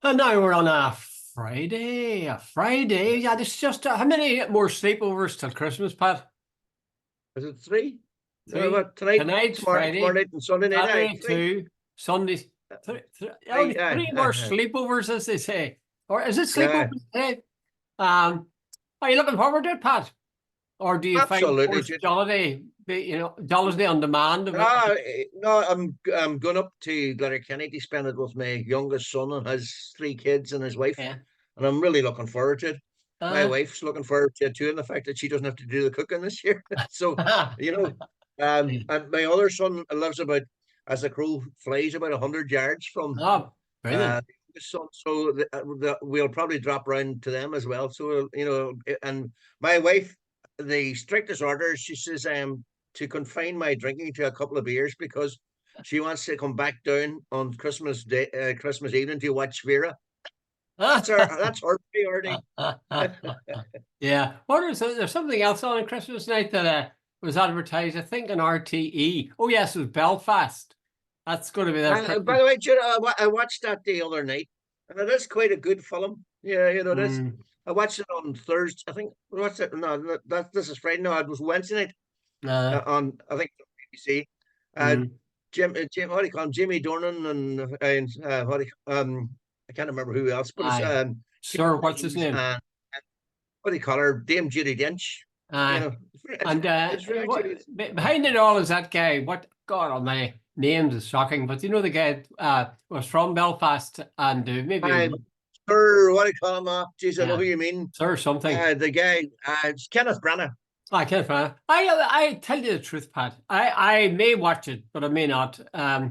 And now we're on a Friday. A Friday. Yeah, there's just how many more sleepovers till Christmas, Pat? Is it three? Three. Tonight, Tonight's tomorrow Friday. night, and Sunday night. Saturday, Three. two. Sunday. Aye, Three more sleepovers, as they say. Or is it yeah. sleepovers today? Are you looking forward to it, Pat? Or do you find Absolutely. forced holiday, holiday on demand? No, I'm going up to Letterkenny to spend it with my youngest son and his three kids and his wife, Yeah. and I'm really looking forward to it. My Uh, wife's looking forward to it too, and the fact that she doesn't have to do the cooking this year. So, and my other son lives about, as the crow flies, about 100 yards from oh, brilliant. the son. So we'll probably drop round to them as well. So and my wife, the strictest orders, she says, to confine my drinking to a couple of beers because she wants to come back down on Christmas Day, Christmas evening to watch Vera. That's her priority. Yeah. There's something else on Christmas night that was advertised, I think, on RTE. Oh, yes, it was Belfast. That's going to be there. By the way, Jude, I watched that the other night, and it is quite a good film. Yeah, it is. I watched it on Thursday. I think what's it? No, this is Friday. No, it was Wednesday night on I think BBC. Jim, what do you call him? Jimmy Dornan and what do you, I can't remember who else, but it's Sir, what's his name? What do you call her? Dame Judi Dench. Behind it all is that guy. What God Almighty, names is shocking, but the guy was from Belfast and maybe. Sir, what do you call him? Jeez, I know who you mean. Sir something. The guy, it's Kenneth Branagh. Kenneth Branagh. I tell you the truth, Pat. I may watch it, but I may not. I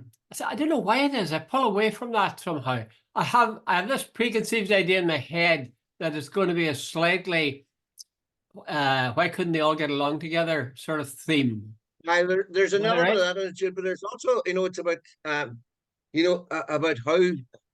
don't know why it is. I pull away from that somehow. I have this preconceived idea in my head that it's going to be a slightly why couldn't they all get along together sort of theme. There's an element of that, but there's also, it's about about how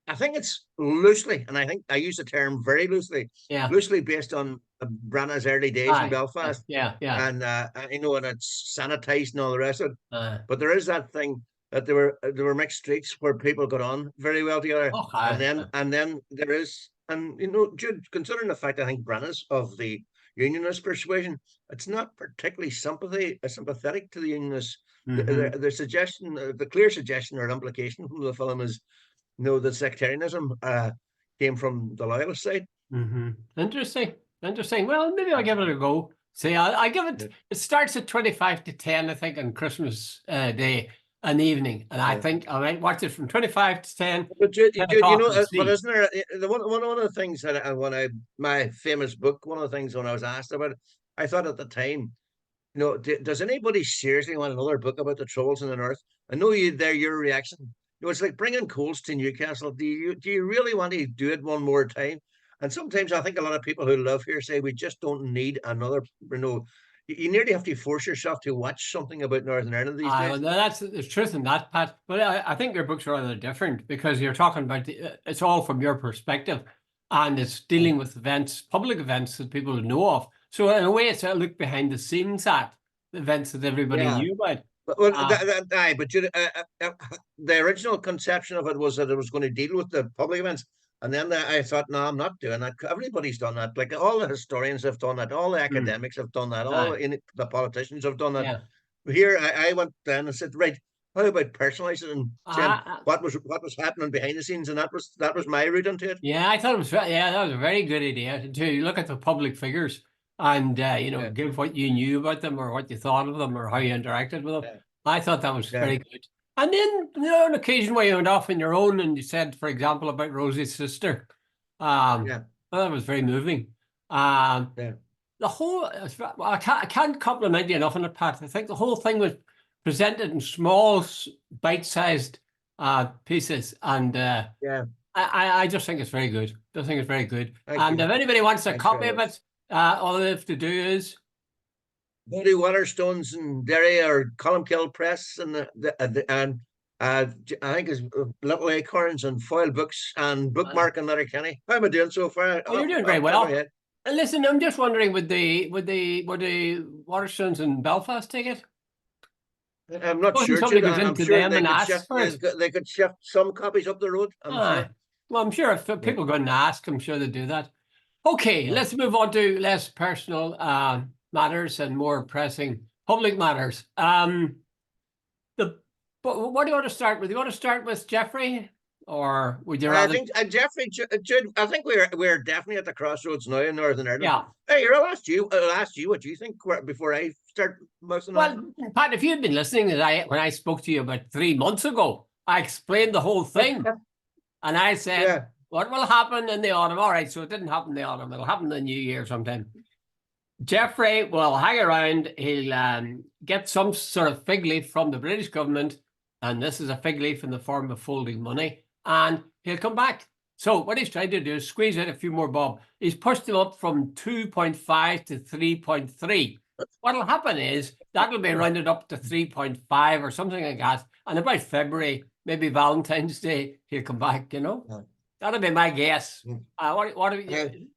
I think it's loosely, and I think I use the term very loosely, loosely based on Branagh's early days in Belfast. Yeah. And and it's sanitized and all the rest of it. But there is that thing that there were mixed streets where people got on very well together. And then there is, and Jude, considering the fact I think Branagh's of the Unionist persuasion, it's not particularly sympathetic to the Unionists. The suggestion, the clear suggestion or implication from the film is, that sectarianism came from the Loyalist side. Interesting. Well, maybe I'll give it a go. See, I give it. It starts at 25 to 10, I think, on Christmas Day, an evening, and I think I might watch it from 25 to 10. But but isn't there one of the things that my famous book, one of the things when I was asked about it, I thought at the time, does anybody seriously want another book about the Troubles in the North? I know your reaction. It's like bringing coals to Newcastle. Do you really want to do it one more time? And sometimes I think a lot of people who live here say we just don't need another. You nearly have to force yourself to watch something about Northern Ireland these days. There's truth in that, Pat. But I think your books are rather different because you're talking about it's all from your perspective, and it's dealing with events, public events that people know of. So in a way, it's a look behind the scenes at events that everybody knew about. But the original conception of it was that it was going to deal with the public events, and then I thought, no, I'm not doing that. Everybody's done that. Like all the historians have done that, all the academics have done that, all the politicians have done that. Yeah. Here, I went down and said, right, how about personalizing and saying what was happening behind the scenes, and that was my route into it. Yeah, I thought it was. Yeah, that was a very good idea to look at the public figures. And give what you knew about them or what you thought of them or how you interacted with them. Yeah. I thought that was very good. And then on occasion where you went off on your own and you said, for example, about Rosie's sister. Well, that was very moving. The whole, I can't compliment you enough on it, Pat. I think the whole thing was presented in small, bite-sized pieces, and I just think it's very good. I think it's very good. If anybody wants a copy of it, all they have to do is Buddy Waterstones and Derry or Columkill Press and I think it's Little Acorns and Foil Books and Bookmark and Letterkenny. How am I doing so far? You're doing very well. And listen, I'm just wondering, would the Waterstones in Belfast take it? I'm not sure. Somebody goes into them and asks for it. They could shift some copies up the road. I'm sure. Well, I'm sure if people go and ask, I'm sure they do that. Okay, let's move on to less personal matters and more pressing public matters. What do you want to start with? You want to start with Jeffrey, or would you I rather? think Jeffrey, Jude, I think we're definitely at the crossroads now in Northern Ireland. Yeah. Hey, I'll ask you what you think before I start messing on. Well, Pat, if you'd been listening, when I spoke to you about 3 months ago, I explained the whole thing, and I said, what will happen in the autumn? All right, so it didn't happen in the autumn. It'll happen in the new year sometime. Jeffrey will hang around. He'll get some sort of fig leaf from the British government, and this is a fig leaf in the form of folding money, and he'll come back. So what he's trying to do is squeeze out a few more bob. He's pushed them up from 2.5 to 3.3. What'll happen is that'll be rounded up to 3.5 or something like that, and about February, maybe Valentine's Day, he'll come back, you know? That'll be my guess. What do you...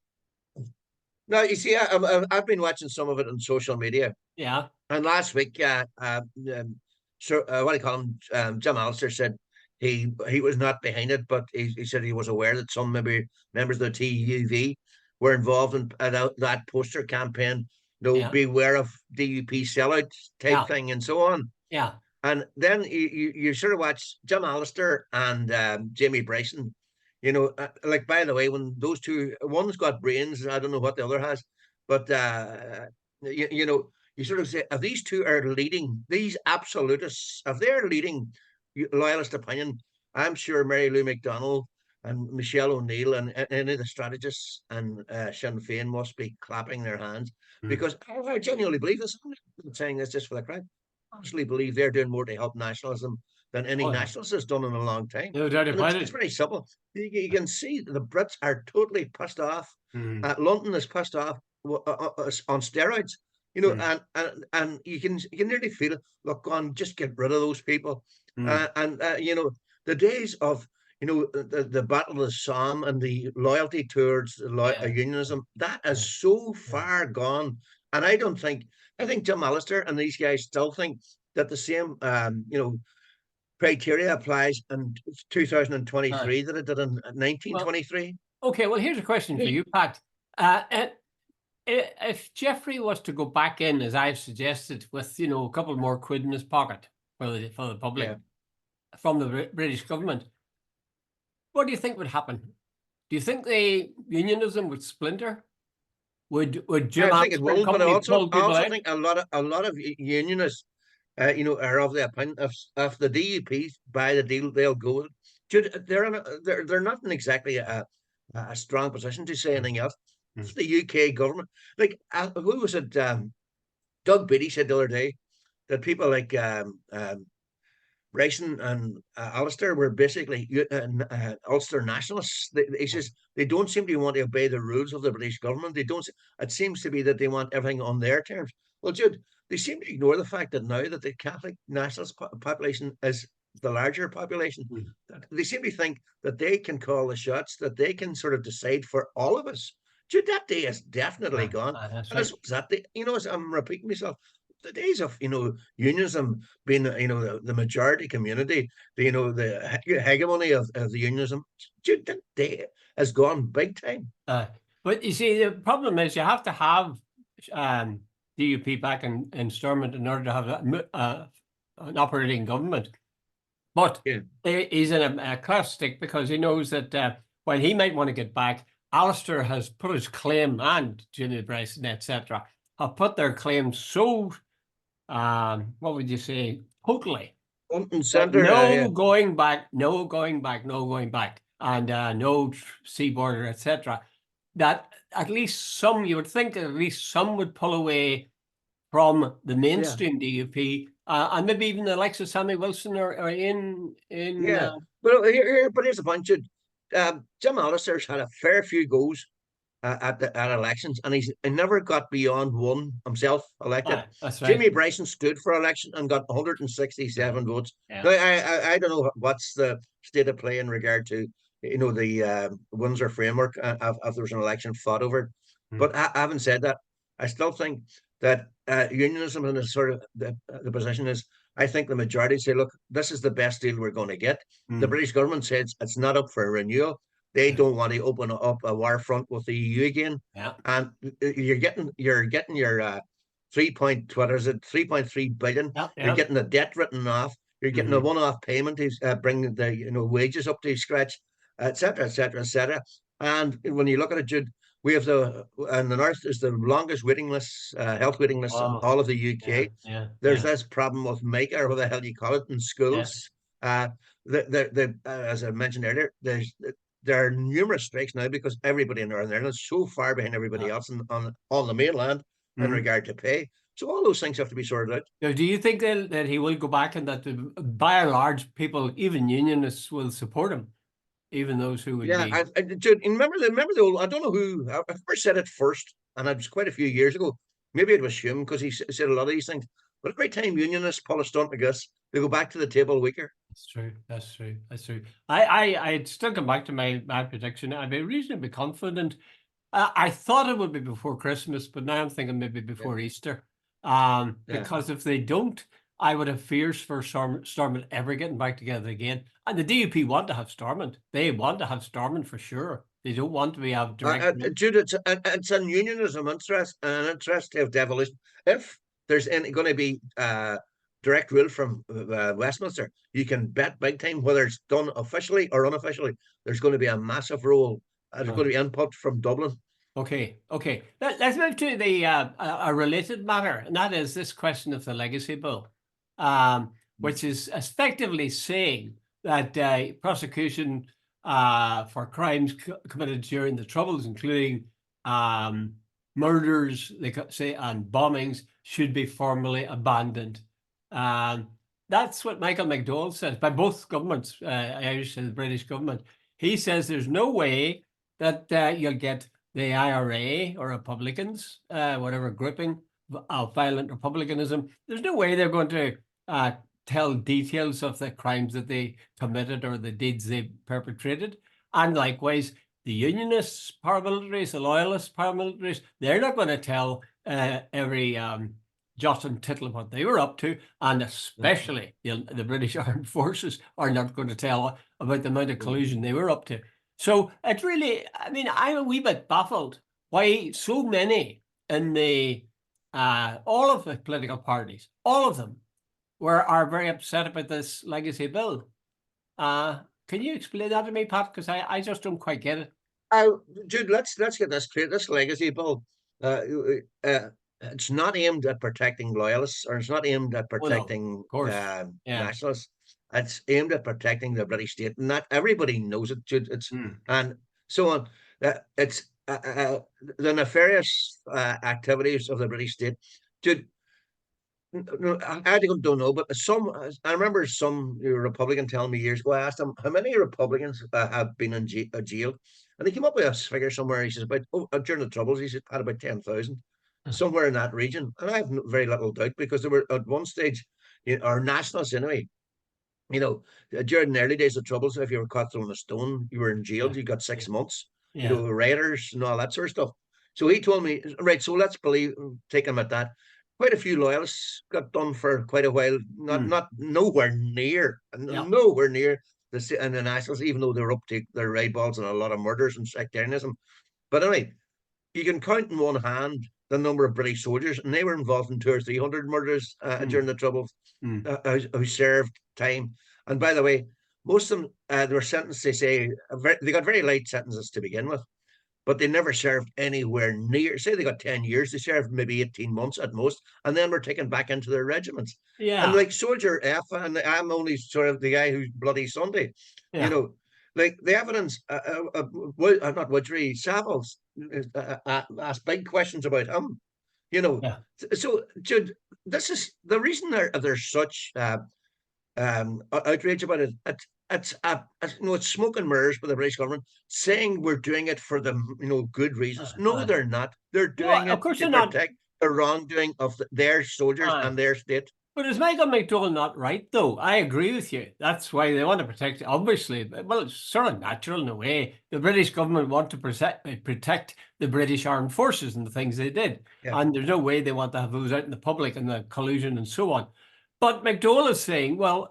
No, you see, I've been watching some of it on social media. Yeah. And last week, what do you call him? Jim Alistair said he was not behind it, but he said he was aware that some maybe members of the TUV were involved in that poster campaign. Beware of DUP sellout type thing and so on. Yeah. And then you sort of watch Jim Alistair and Jamie Bryson. You know, like, by the way, when those two, one's got brains, I don't know what the other has, but you know, you sort of say, if these two are leading, these absolutists, if they're leading loyalist opinion, I'm sure Mary Lou McDonald and Michelle O'Neill and any of the strategists and Sinn Féin must be clapping their hands, because I genuinely believe this. I'm not saying this just for the crowd. I honestly believe they're doing more to help nationalism than any nationalist has done in a long time. No doubt about it. It's very simple. You can see the Brits are totally pissed off. London is pissed off on steroids. You know, and you can nearly feel it. Look, go on, just get rid of those people. You know, the days of, you know, the Battle of the Somme and the loyalty towards unionism, that is so far gone. And I think Jim Alistair and these guys still think that the same, you know, criteria applies in 2023 that it did in 1923. Okay, well, here's a question for you, Pat. If Jeffrey was to go back in, as I've suggested, with, you know, a couple more quid in his pocket for the public from the British government, what do you think would happen? Do you think the unionism would splinter? Would Jim? I think it will, but I also think a lot of unionists, you know, are of the opinion if the DUP buy the deal, they'll go. They're not in exactly a strong position to say anything else. It's the UK government. Like, who was it? Doug Beattie said the other day that people like Bryson and Alistair were basically Ulster nationalists. He says they don't seem to want to obey the rules of the British government. They don't. It seems to be that they want everything on their terms. Well, Jude, they seem to ignore the fact that now that the Catholic nationalist population is the larger population, they seem to think that they can call the shots, that they can sort of decide for all of us. Jude, that day is definitely gone. And right. That day, you know, as I'm repeating myself, the days of, you know, unionism being, you know, the majority community, you know, the hegemony of the unionism, Jude, that day has gone big time. But you see, the problem is you have to have DUP back in Stormont in order to have an operating government. But he's in a class stick because he knows that while he might want to get back, Alistair has put his claim, and Jimmy Bryson, etc., have put their claim so, what would you say, totally. No going back, no going back, no going back, and no sea border, etc. That at least some, you would think that at least some would pull away from the mainstream DUP, and maybe even the likes of Sammy Wilson or in. But here's a bunch of Jim Alistair's had a fair few goes at elections, and he never got beyond one himself elected. That's right. Jimmy Bryson stood for election and got 167 votes. Now, I don't know what's the state of play in regard to, you know, the Windsor framework if there was an election fought over it. But having said that, I still think that unionism in a sort of the position is, I think the majority say, look, this is the best deal we're going to get. The British government says it's not up for renewal. They don't want to open up a war front with the EU again. Yeah. And you're getting your 3.3 billion. Yeah. You're Yeah. getting the debt written off. You're getting a one-off payment to bring the wages up to scratch, etc., etc., etc. And when you look at it, Jude, we have the north is the longest waiting list, health waiting list in Oh, all of the yeah. UK. Yeah. There's Yeah. this problem with Micah, or what the hell you call it, in Yeah. schools. As I mentioned earlier, there are numerous strikes now because everybody in Northern Ireland is so far behind everybody else on the mainland in regard to pay. So all those things have to be sorted out. Now, do you think that he will go back and that by and large people, even unionists, will support him, even those who would Yeah, be? Dude, remember the old. I don't know who. I first said it first, and it was quite a few years ago. Maybe it was Hume because he said a lot of these things. But every time unionists pull a stunt like this, they go back to the table weaker. That's true. That's true. That's true. I'd still come back to my prediction. I'd be reasonably confident. I thought it would be before Christmas, but now I'm thinking maybe before Easter. Because if they don't, I would have fears for Stormont ever getting back together again. And the DUP want to have Stormont. They want to have Stormont for sure. They don't want to have direct. Jude, it's an unionism interest, an interest to have devolution. If there's going to be direct rule from Westminster, you can bet big time, whether it's done officially or unofficially, there's going to be a massive role. There's going to be input from Dublin. Okay. Let's move to the a related matter, and that is this question of the legacy bill, which is effectively saying that prosecution for crimes committed during the Troubles, including murders, they say, and bombings, should be formally abandoned. That's what Michael McDowell says by both governments, Irish and the British government. He says there's no way that you'll get the IRA or Republicans, whatever grouping of violent republicanism, there's no way they're going to tell details of the crimes that they committed or the deeds they perpetrated. And likewise, the unionists, paramilitaries, the loyalists, paramilitaries, they're not going to tell every jot and tittle of what they were up to. And especially the British Armed Forces are not going to tell about the amount of collusion they were up to. So it's really, I mean, I'm a wee bit baffled why so many in the all of the political parties, all of them, are very upset about this legacy bill. Can you explain that to me, Pat? Because I just don't quite get it. Jude, let's get this clear. This legacy bill, it's not aimed at protecting loyalists, or it's not aimed at protecting nationalists. It's aimed at protecting the British state, and that everybody knows it. Jude. And so on. It's the nefarious activities of the British state. Jude, I don't know, but I remember some Republican telling me years ago. I asked him how many Republicans have been in jail, and he came up with a figure somewhere. He says about during the Troubles, he said had about 10,000, somewhere in that region. And I have very little doubt, because there were at one stage, our nationalists anyway. During the early days of Troubles, if you were caught throwing a stone, you were in jail. You got 6 months. Raiders and all that sort of stuff. So he told me, right, so let's take him at that. Quite a few loyalists got done for quite a while. Not nowhere near and the nationals, even though they were up to their eyeballs and a lot of murders and sectarianism. But anyway, you can count in one hand the number of British soldiers, and they were involved in 200 or 300 murders during the Troubles, who served time. And by the way, most of them, they were sentenced, they say, they got very light sentences to begin with, but they never served anywhere near. Say they got 10 years, they served maybe 18 months at most, and then were taken back into their regiments. And like Soldier F, and I'm only sort of the guy who's Bloody Sunday, like the evidence, not Widgery, Savills, asked big questions about him. So Jude, this is the reason there's such outrage about it. It's smoke and mirrors by the British government saying we're doing it for the good reasons. No, they're not. They're doing it to protect the wrongdoing of their soldiers and their state. But is Michael McDowell not right, though? I agree with you. That's why they want to protect, obviously. Well, it's sort of natural in a way. The British government want to protect the British Armed Forces and the things they did. And there's no way they want to have those out in the public and the collusion and so on. But McDowell is saying, well,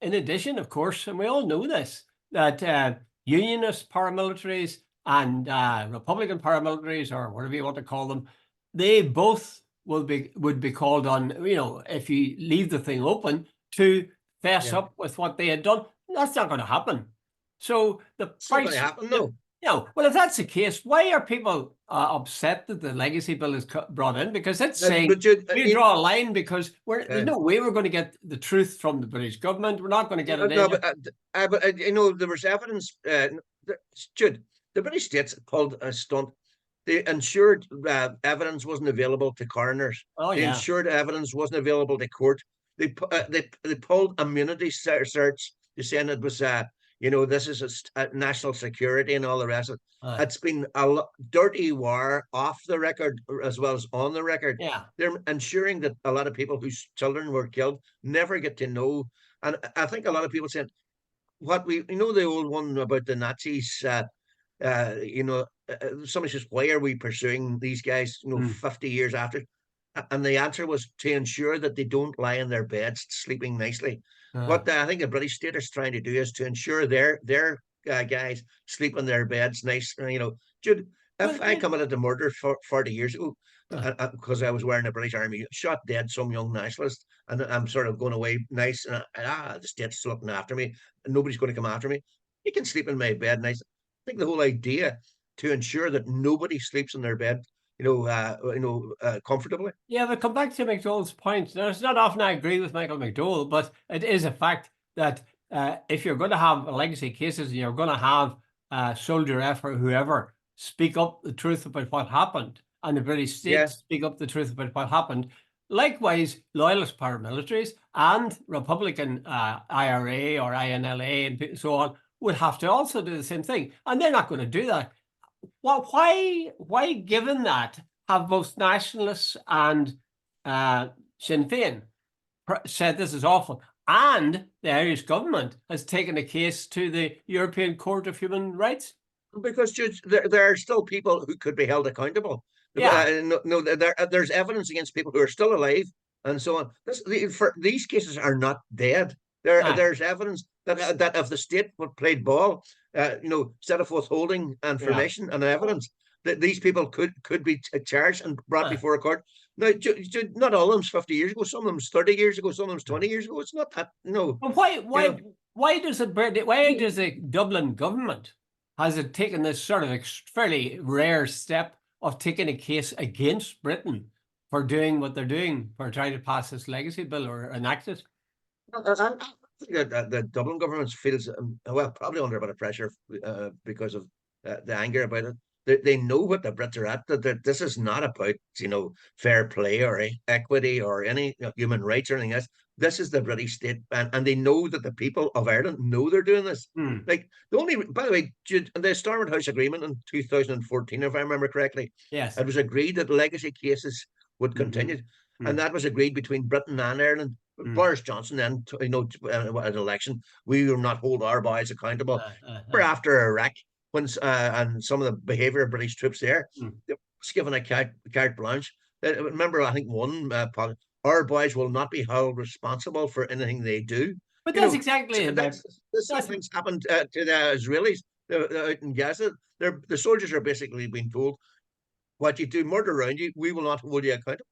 in addition, of course, and we all know this, that unionist paramilitaries and Republican paramilitaries, or whatever you want to call them, they both would be called on, if you leave the thing open, to fess up with what they had done. That's not going to happen. So it's not going to happen, no. Well, if that's the case, why are people upset that the legacy bill is brought in? Because it's saying we draw a line because there's no way we're going to get the truth from the British government. We're not going to get it in. But there was evidence. Jude, the British states pulled a stunt. They ensured evidence wasn't available to coroners. Oh, they ensured evidence wasn't available to court. They pulled immunity search. They're saying it was this is a national security and all the rest of it. It's been a dirty war off the record as well as on the record. They're ensuring that a lot of people whose children were killed never get to know. And I think a lot of people saying the old one about the Nazis. Somebody says, why are we pursuing these guys 50 years after? And the answer was to ensure that they don't lie in their beds sleeping nicely. What I think the British state is trying to do is to ensure their guys sleep in their beds nice. Jude, if I committed a murder 40 years ago because I was wearing a British Army, shot dead some young nationalist, and I'm sort of going away nice, and the state's looking after me, and nobody's going to come after me. You can sleep in my bed nice. I think the whole idea to ensure that nobody sleeps in their bed comfortably. Yeah, but come back to McDowell's point. Now, it's not often I agree with Michael McDowell, but it is a fact that if you're going to have legacy cases and you're going to have Soldier F or whoever speak up the truth about what happened, and the British state speak up the truth about what happened, likewise, loyalist paramilitaries and Republican IRA or INLA and so on would have to also do the same thing. And they're not going to do that. Well, why, given that, have both nationalists and Sinn Féin said this is awful, and the Irish government has taken a case to the European Court of Human Rights? Because there are still people who could be held accountable. There's evidence against people who are still alive and so on. These cases are not dead. There's evidence that if the state played ball, instead of withholding information and evidence, that these people could be charged and brought before a court. Now, not all of them's 50 years ago. Some of them's 30 years ago. Some of them's 20 years ago. It's not that. No. But why does the Dublin government has it taken this sort of fairly rare step of taking a case against Britain for doing what they're doing, for trying to pass this legacy bill or enact it? I think that the Dublin government feels probably under a bit of pressure because of the anger about it. They know what the Brits are at. That this is not about fair play or equity or any human rights or anything else. This is the British state, and they know that the people of Ireland know they're doing this. Like by the way, the Stormont House Agreement in 2014, if I remember correctly, it was agreed that legacy cases would continue, and that was agreed between Britain and Ireland. Boris Johnson then, at election, we will not hold our boys accountable. For after Iraq, when and some of the behaviour of British troops there, was given a carte blanche. Remember, I think one our boys will not be held responsible for anything they do. But that's exactly it. These things happened to the Israelis out in Gaza. The soldiers are basically being told, what you do, murder around you, we will not hold you accountable.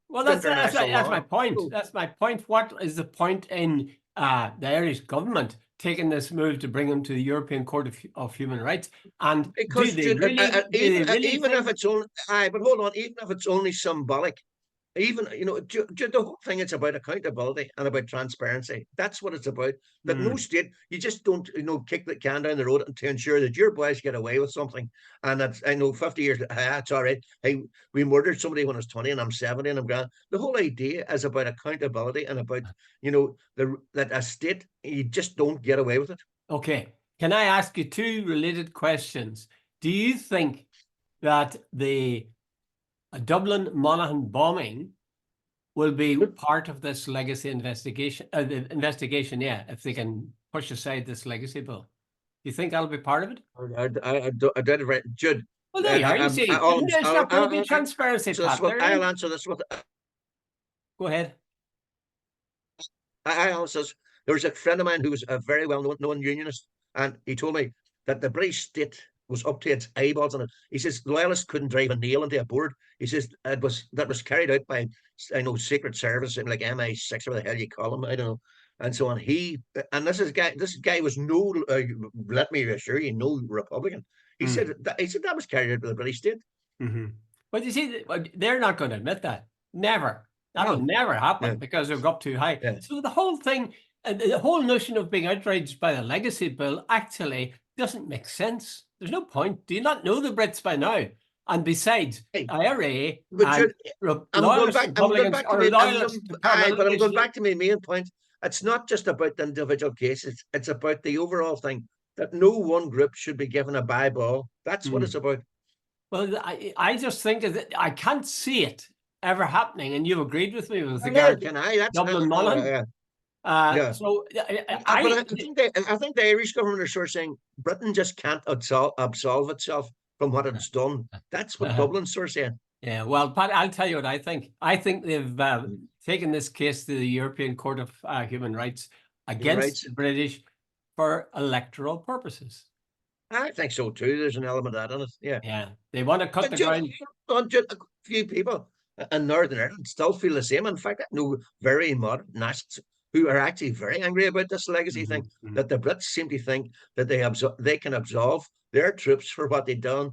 Well, that's my point. That's my point. What is the point in the Irish government taking this move to bring them to the European Court of Human Rights? And because even if it's only, but hold on, even if it's only symbolic, even the whole thing, it's about accountability and about transparency. That's what it's about. That no state, you just don't kick the can down the road to ensure that your boys get away with something. And that's, I know 50 years, it's all right. Hey, we murdered somebody when I was 20 and I'm 70 and I'm grand. The whole idea is about accountability and about that a state, you just don't get away with it. Okay, can I ask you two related questions? Do you think that the Dublin Monaghan bombing will be part of this legacy investigation? If they can push aside this legacy bill, do you think that'll be part of it? I did it right, Jude. Well, there you are. You see, it's not going to be transparency. I'll answer this with. Go ahead. I also, there was a friend of mine who was a very well-known unionist, And he told me that the British state was up to its eyeballs in it. He says loyalists couldn't drive a nail into a board. He says that was carried out by, I know, Secret Service, like MI6 or what the hell you call them, I don't know, and so on. This guy was no, let me assure you, no Republican. He said that was carried out by the British state. But you see, they're not going to admit that. Never. That'll never happen because they've got too high. So the whole thing, the whole notion of being outraged by the legacy bill actually doesn't make sense. There's no point. Do you not know the Brits by now? And besides, IRA and loyalist Republicans are loyalists to permanent but I'm going back to my main point. It's not just about the individual cases. It's about the overall thing, that no one group should be given a bye ball. That's what it's about. Well, I just think that I can't see it ever happening, and you've agreed with me with regard to Dublin Mullen. So I think the Irish government are sort of saying Britain just can't absolve itself from what it's done. That's what Dublin's sort of saying. Yeah, well, Pat, I'll tell you what I think. I think they've taken this case to the European Court of Human Rights against the British for electoral purposes. I think so too. There's an element of that in it. Yeah. Yeah. They want to cut the ground. A few people in Northern Ireland still feel the same. In fact, I know very modern nationalists who are actually very angry about this legacy thing, that the Brits seem to think that they can absolve their troops for what they've done.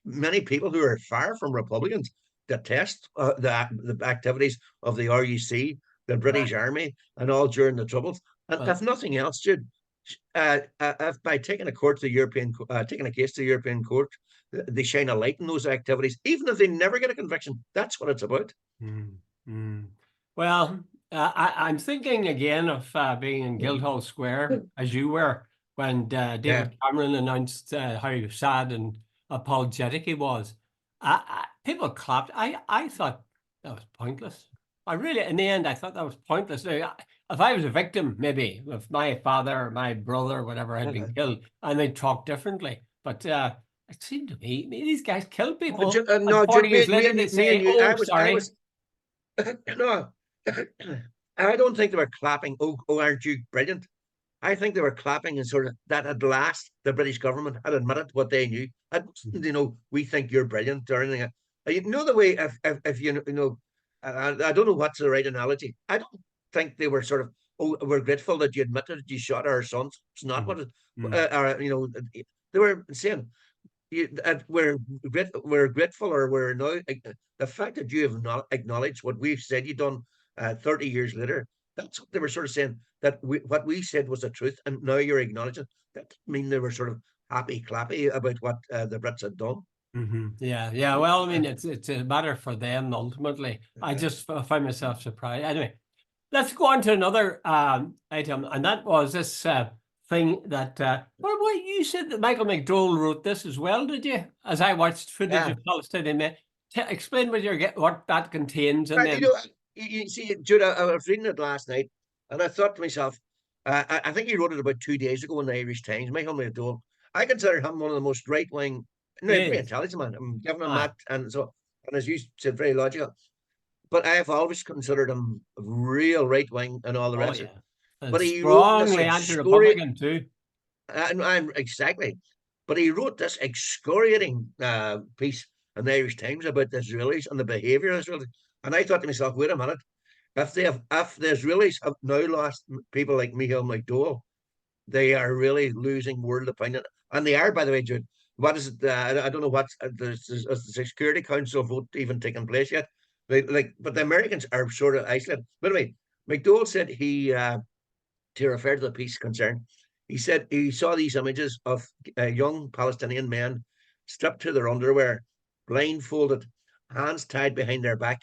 Many people who are far from Republicans detest the activities of the RUC, the British Army, and all during the Troubles. And if nothing else, Jude, if by taking a case to the European Court, they shine a light in those activities, even if they never get a conviction. That's what it's about. Well, I'm thinking again of being in Guildhall Square, as you were, when David Cameron announced how sad and apologetic he was. People clapped. I thought that was pointless. I really, in the end, I thought that was pointless. Now, if I was a victim, maybe, if my father or my brother or whatever had been killed, and they'd talk differently. But it seemed to me, these guys kill people. No, 40 years later, they say, sorry. No, I don't think they were clapping, oh, aren't you brilliant? I think they were clapping and sort of that at last the British government had admitted what they knew. We think you're brilliant or anything. You know the way if you know, I don't know what's the right analogy. I don't think they were sort of, oh, we're grateful that you admitted you shot our sons. It's not what it, they were saying. We're grateful, or we're now the fact that you have not acknowledged what we've said you've done 30 years later. That's what they were sort of saying, that what we said was the truth, and now you're acknowledging. That didn't mean they were sort of happy clappy about what the Brits had done. Yeah. Well, I mean, it's a matter for them ultimately. I just find myself surprised. Anyway, let's go on to another item, and that was this thing that well, you said that Michael McDowell wrote this as well, did you? As I watched footage of Palestinian men, explain what that contains, and then. You see, Jude, I was reading it last night, and I thought to myself, I think he wrote it about 2 days ago in the Irish Times. Michael McDowell, I consider him one of the most right-wing, very intelligent man. I'm giving him that, and as you said, very logical. But I have always considered him real right-wing and all the rest of it. But he strongly anti-Republican too. I'm exactly. But he wrote this excoriating piece in the Irish Times about the Israelis and the behaviour of Israelis. And I thought to myself, wait a minute, if the Israelis have now lost people like Michael McDowell, they are really losing world opinion. And they are, by the way, Jude. What is it? I don't know what the Security Council vote even taken place yet. But the Americans are sort of isolated. But anyway, McDowell said to refer to the piece concern, he said he saw these images of young Palestinian men stripped to their underwear, blindfolded, hands tied behind their back,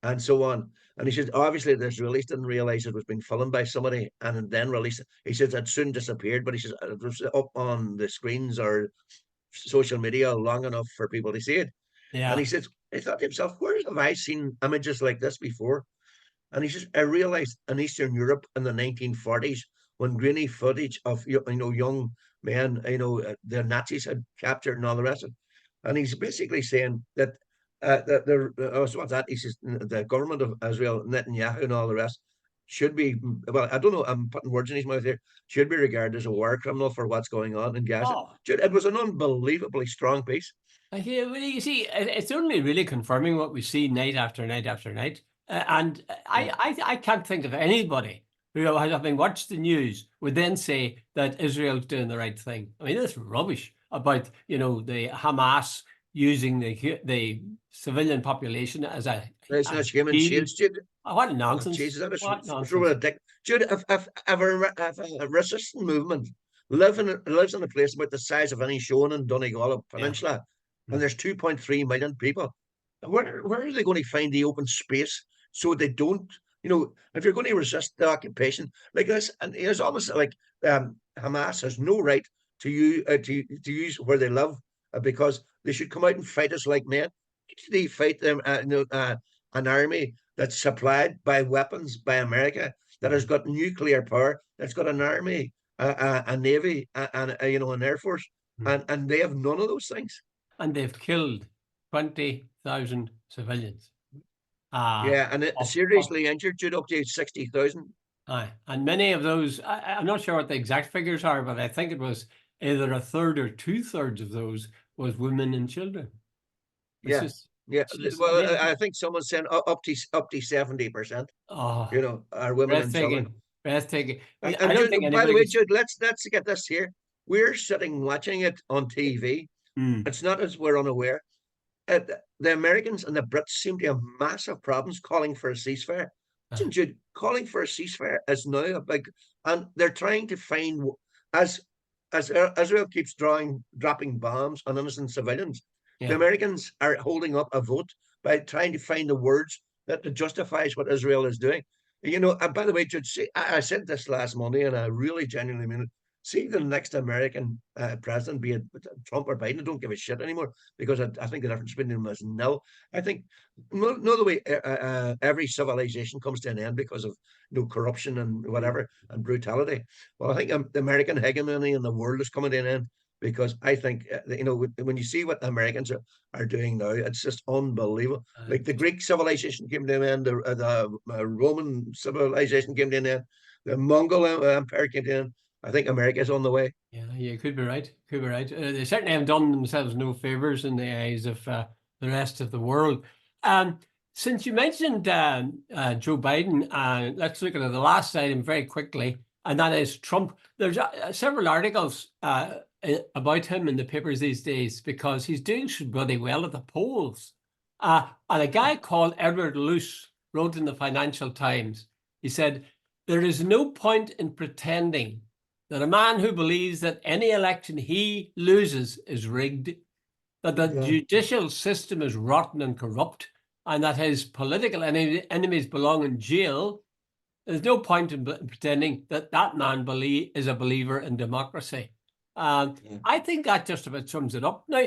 and so on. And he said, obviously, the Israelis didn't realize it was being filmed by somebody and then released it. He says it soon disappeared, but he says it was up on the screens or social media long enough for people to see it. Yeah. And he says, I thought to himself, where have I seen images like this before? And he says, I realized in Eastern Europe in the 1940s, when grainy footage of young men, the Nazis had captured and all the rest of it. And he's basically saying that what's that? He says the government of Israel, Netanyahu, and all the rest should be, well, I don't know, I'm putting words in his mouth here, should be regarded as a war criminal for what's going on in Gaza. Oh, Jude, it was an unbelievably strong piece. well, you see, it's only really confirming what we see night after night after night. And Yeah. I can't think of anybody who, having watched the news, would then say that Israel's doing the right thing. I mean, this rubbish about, the Hamas using the civilian population as It's a not human shield. shields, Jude. What Oh, nonsense! Jesus, that is What so nonsense! ridiculous. Jude, if a resistance movement lives in a place about the size of any Shoan in Donegal Yeah. Peninsula, and Mm. there's 2.3 million people, where are they going to find the open space so they don't, if you're going to resist the occupation like this, and it's almost like Hamas has no right to use where they live, because they should come out and fight us like men. They fight them, an army that's supplied by weapons by America, that has got nuclear power, that's got an army, a navy, and an air force, Mm. and they have none of those things. And they've killed 20,000 civilians. Yeah, and Of, seriously injured, Jude, up to 60,000. aye. And many of those, I'm not sure what the exact figures are, but I think it was either a third or two-thirds of those was women and children. It's Yeah, just, yeah. it's just Well, amazing. I think someone said up to 70%. Oh, Are women and children. breathtaking, breathtaking. I And don't Jude, think by the anybody way, could. Jude, let's get this here. We're sitting watching it on TV. Mm. It's not as we're unaware. Uh, the Americans and the Brits seem to have massive problems calling for a ceasefire. Aye. Jude, calling for a ceasefire is now a big, and they're trying to find, as Israel keeps dropping bombs on innocent civilians, the Yeah. Americans are holding up a vote by trying to find the words that justifies what Israel is doing. And by the way, Jude, see, I said this last Monday, and I really genuinely mean it. See the next American president, be it Trump or Biden, I don't give a shit anymore, because I think the difference between them is nil. I think no the way every civilization comes to an end because of corruption and Mm. whatever and brutality. Well, I think the American hegemony in the world is coming to an end, because I think when you see what the Americans are doing now, it's just unbelievable. Like the Greek civilization came to an end, the Roman civilization came to an end, the Mongol Empire came to an end. I think America is on the way. Yeah, you could be right. Could be right. They certainly have done themselves no favors in the eyes of the rest of the world. Um, since you mentioned Joe Biden, let's look at the last item very quickly, and that is Trump. There's several articles about him in the papers these days because he's doing so bloody well at the polls. And a guy called Edward Luce wrote in the Financial Times, he said, "There is no point in pretending that a man who believes that any election he loses is rigged, that the judicial system is rotten and corrupt, and that his political enemies belong in jail. There's no point in pretending that that man is a believer in democracy." I think that just about sums it up. Now,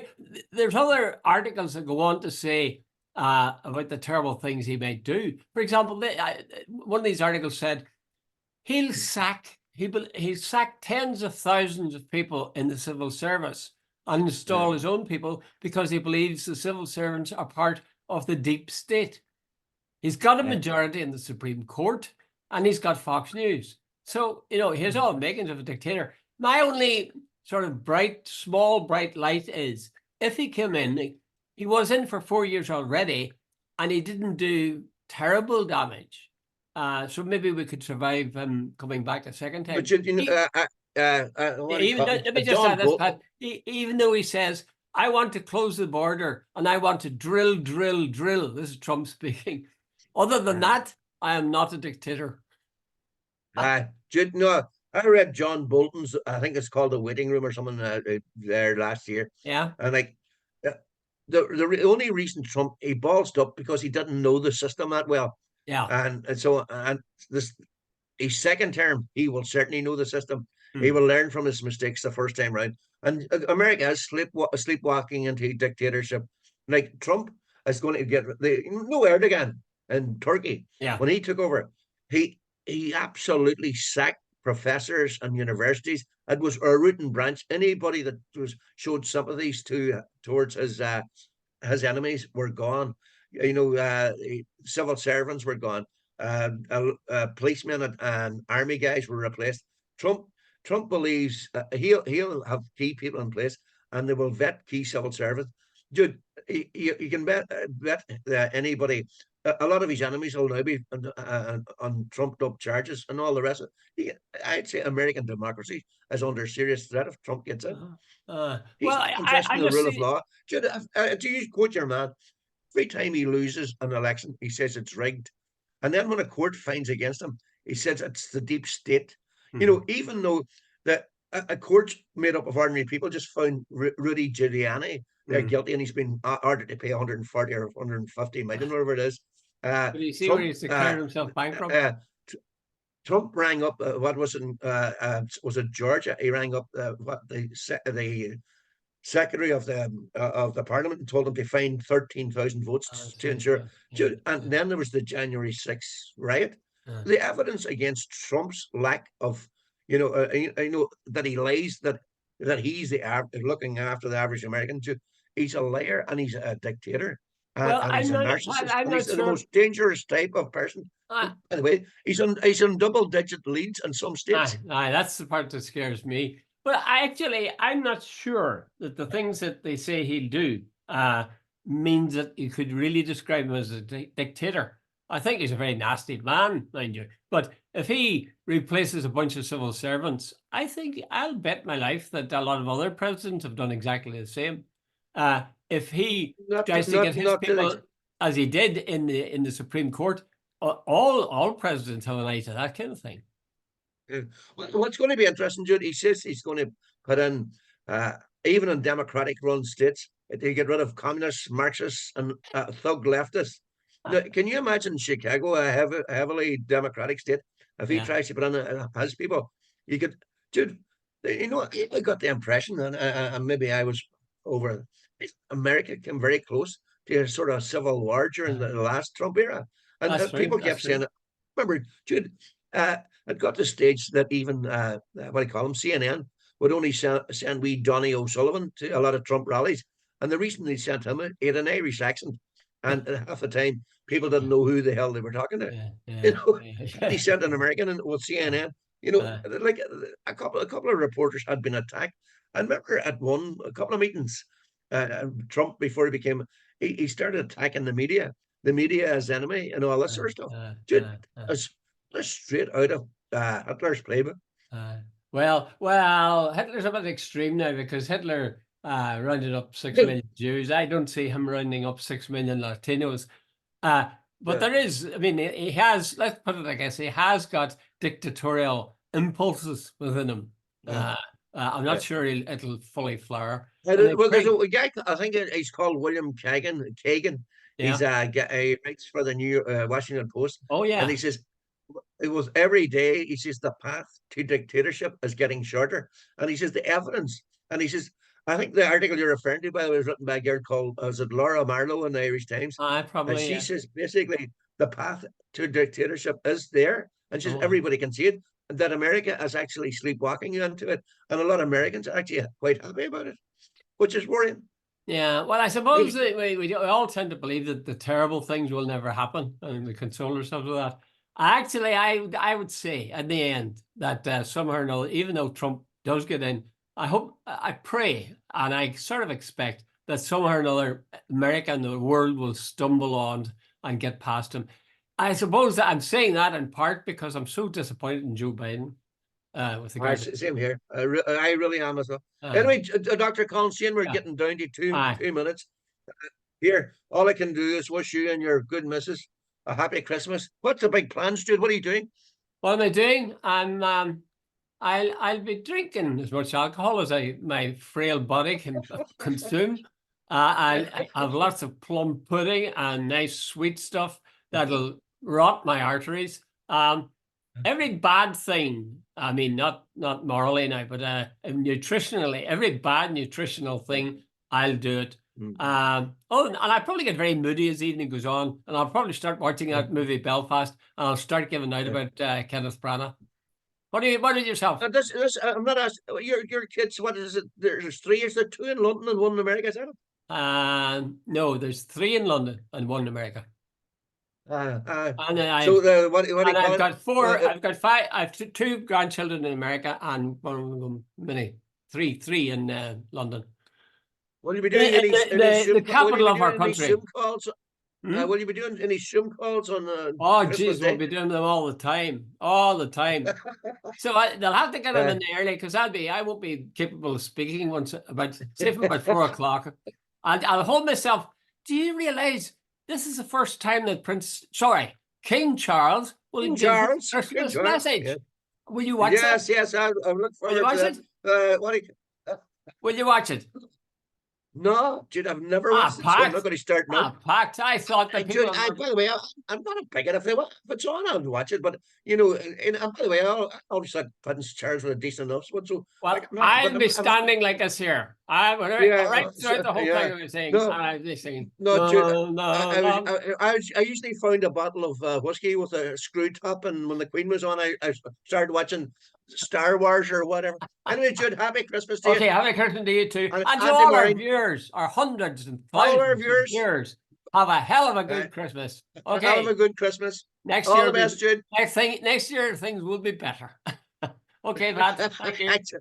there's other articles that go on to say about the terrible things he might do. For example, one of these articles said he'll sack tens of thousands of people in the civil service and install his own people because he believes the civil servants are part of the deep state. He's got a majority in the Supreme Court, and he's got Fox News. So, here's all makings of a dictator. My only sort of small bright light is if he came in, he was in for 4 years already, and he didn't do terrible damage. So maybe we could survive him coming back a second time. But let me just add this, Pat. Even though he says, "I want to close the border and I want to drill, drill, drill." This is Trump speaking. Other than that, I am not a dictator. No, I read John Bolton's, I think it's called The Waiting Room or something, there last year. Yeah. And like, the only reason Trump, he ballsed up because he didn't know the system that well. Yeah. And this, his second term, he will certainly know the system. Hmm. He will learn from his mistakes the first time round. And America is sleepwalking into dictatorship. Like Trump is going to get Erdogan in Turkey. Yeah. When he took over, he absolutely sacked professors and universities. It was a root and branch. Anybody that showed sympathies towards his enemies were gone. Civil servants were gone. policemen and army guys were replaced. Trump believes he'll have key people in place, and they will vet key civil servants. Dude, you can bet anybody. A lot of his enemies will now be on trumped up charges and all the rest of it. I'd say American democracy is under serious threat if Trump gets in. He's Well, not interested I in the just rule of see. law. Dude, to use quote your man, every time he loses an election, he says it's rigged. And then when a court finds against him, he says it's the deep state. Even though that a court made up of ordinary people just found Rudy Giuliani guilty, and he's been ordered to pay 140 or 150 million, whatever it is. But you see where he's declared himself bankrupt? Trump rang up, what was it? Was it Georgia? He rang up the secretary of the parliament and told him to find 13,000 votes to ensure. And then there was the January 6th riot. The evidence against Trump's lack of, that he lies, that he's looking after the average American. He's a liar and he's a dictator. Well, and he's a narcissist. I'm not He's sure. the most dangerous type of person. By the way, he's on double-digit leads in some states. That's the part that scares me. But I'm not sure that the things that they say he'll do means that you could really describe him as a dictator. I think he's a very nasty man, mind you. But if he replaces a bunch of civil servants, I think I'll bet my life that a lot of other presidents have done exactly the same. If he tries to get his people, as he did in the Supreme Court, all presidents have an eye to that kind of thing. What's going to be interesting, Jude, he says he's going to put in, even in democratic-run states, they get rid of communists, Marxists, and thug leftists. Now, can you imagine Chicago, a heavily democratic state, if he tries to put in his people? You could, Jude, I got the impression, and maybe I was over, America came very close to a sort of civil war during the last Trump era. And people kept saying, remember, Jude, it got to the stage that even, what do you call him, CNN, would only send wee Donny O'Sullivan to a lot of Trump rallies. And the reason they sent him, he had an Irish accent. And half the time, people didn't know who the hell they were talking to. He sent an American with CNN. Like a couple of reporters had been attacked. I remember at a couple of meetings, Trump, before he started attacking the media as enemy and all that sort of stuff. Dude, that's straight out of Hitler's playbook. Well, Hitler's a bit extreme now because Hitler rounded up 6 million Jews. I don't see him rounding up 6 million Latinos. But there is, I mean, he has, let's put it like this, he has got dictatorial impulses within him. I'm not sure it'll fully flower. Well, there's a guy, I think he's called William Kagan. He's he writes for the New Washington Post. Oh, yeah. And he says, it was every day, he says, the path to dictatorship is getting shorter. And he says, the evidence. And he says, I think the article you're referring to, by the way, was written by a girl called, was it Laura Marlowe in the Irish Times? Probably. And she says, basically, the path to dictatorship is there. And she says, everybody can see it. And that America is actually sleepwalking into it. And a lot of Americans are actually quite happy about it, which is worrying. Yeah, well, I suppose we all tend to believe that the terrible things will never happen and we console ourselves with that. Actually, I would say at the end that somehow or another, even though Trump does get in, I pray, and I sort of expect that somehow or another America and the world will stumble on and get past him. I suppose that I'm saying that in part because I'm so disappointed in Joe Biden. Same here. I really am as well. Anyway, Dr. Colin, we're getting down to two minutes. Here, all I can do is wish you and your good missus a happy Christmas. What's the big plans, Jude? What are you doing? What am I doing? I'll be drinking as much alcohol as my frail body can consume. I have lots of plum pudding and nice sweet stuff that'll rot my arteries. Every bad thing, I mean, not morally now, but nutritionally, every bad nutritional thing, I'll do it. And I probably get very moody as the evening goes on, and I'll probably start watching that movie Belfast, and I'll start giving out about Kenneth Branagh. What about yourself? I'm not asking your kids. What is it? There's 3. Is there 2 in London and 1 in America? Is that it? No, there's 3 in London and 1 in America. And So what do you and call I've it? got four. I've got five. I've two grandchildren in America, and one of them, three in London. Will you be doing any The Will you capital be of our doing any country. Zoom calls? Hmm? Will you be doing any Zoom calls on Oh, Christmas geez, we'll Day? be doing them all the time, So they'll have to get on in early because I won't be capable of speaking once say from about 4 o'clock. I'll hold myself. Do you realize this is the first time that King Charles will King give his Charles, King Christmas Charles. message? Yeah. Will you watch that? Yes. I look Will you forward to watch it? that. What? Will you watch it? No, Jude, I've never watched it, so I'm not Pat. going to start now. Pat. I thought that people. Jude, by the way, I'm not a bigot. If it's on, I'll watch it. But and by the way, I'll always like Prince Charles with a decent enough one. So Well, like, I'm not. I'll But be I'm not. standing like this here. I'm right throughout the whole thing. Yeah. I was saying, and No, I'll be singing. no, Jude. No, no, no. I usually found a bottle of whiskey with a screw top, and when the Queen was on, I started watching Star Wars or whatever. Anyway, Jude, happy Christmas to you. Okay, happy Christmas to you too. And And to Auntie all our Maureen, viewers, our hundreds and all our thousands of viewers, viewers, have a hell of a uh, good Christmas. have Okay. a good Christmas. Next All year the best, Jude. next year things will be better. Okay, Pat. Thank you.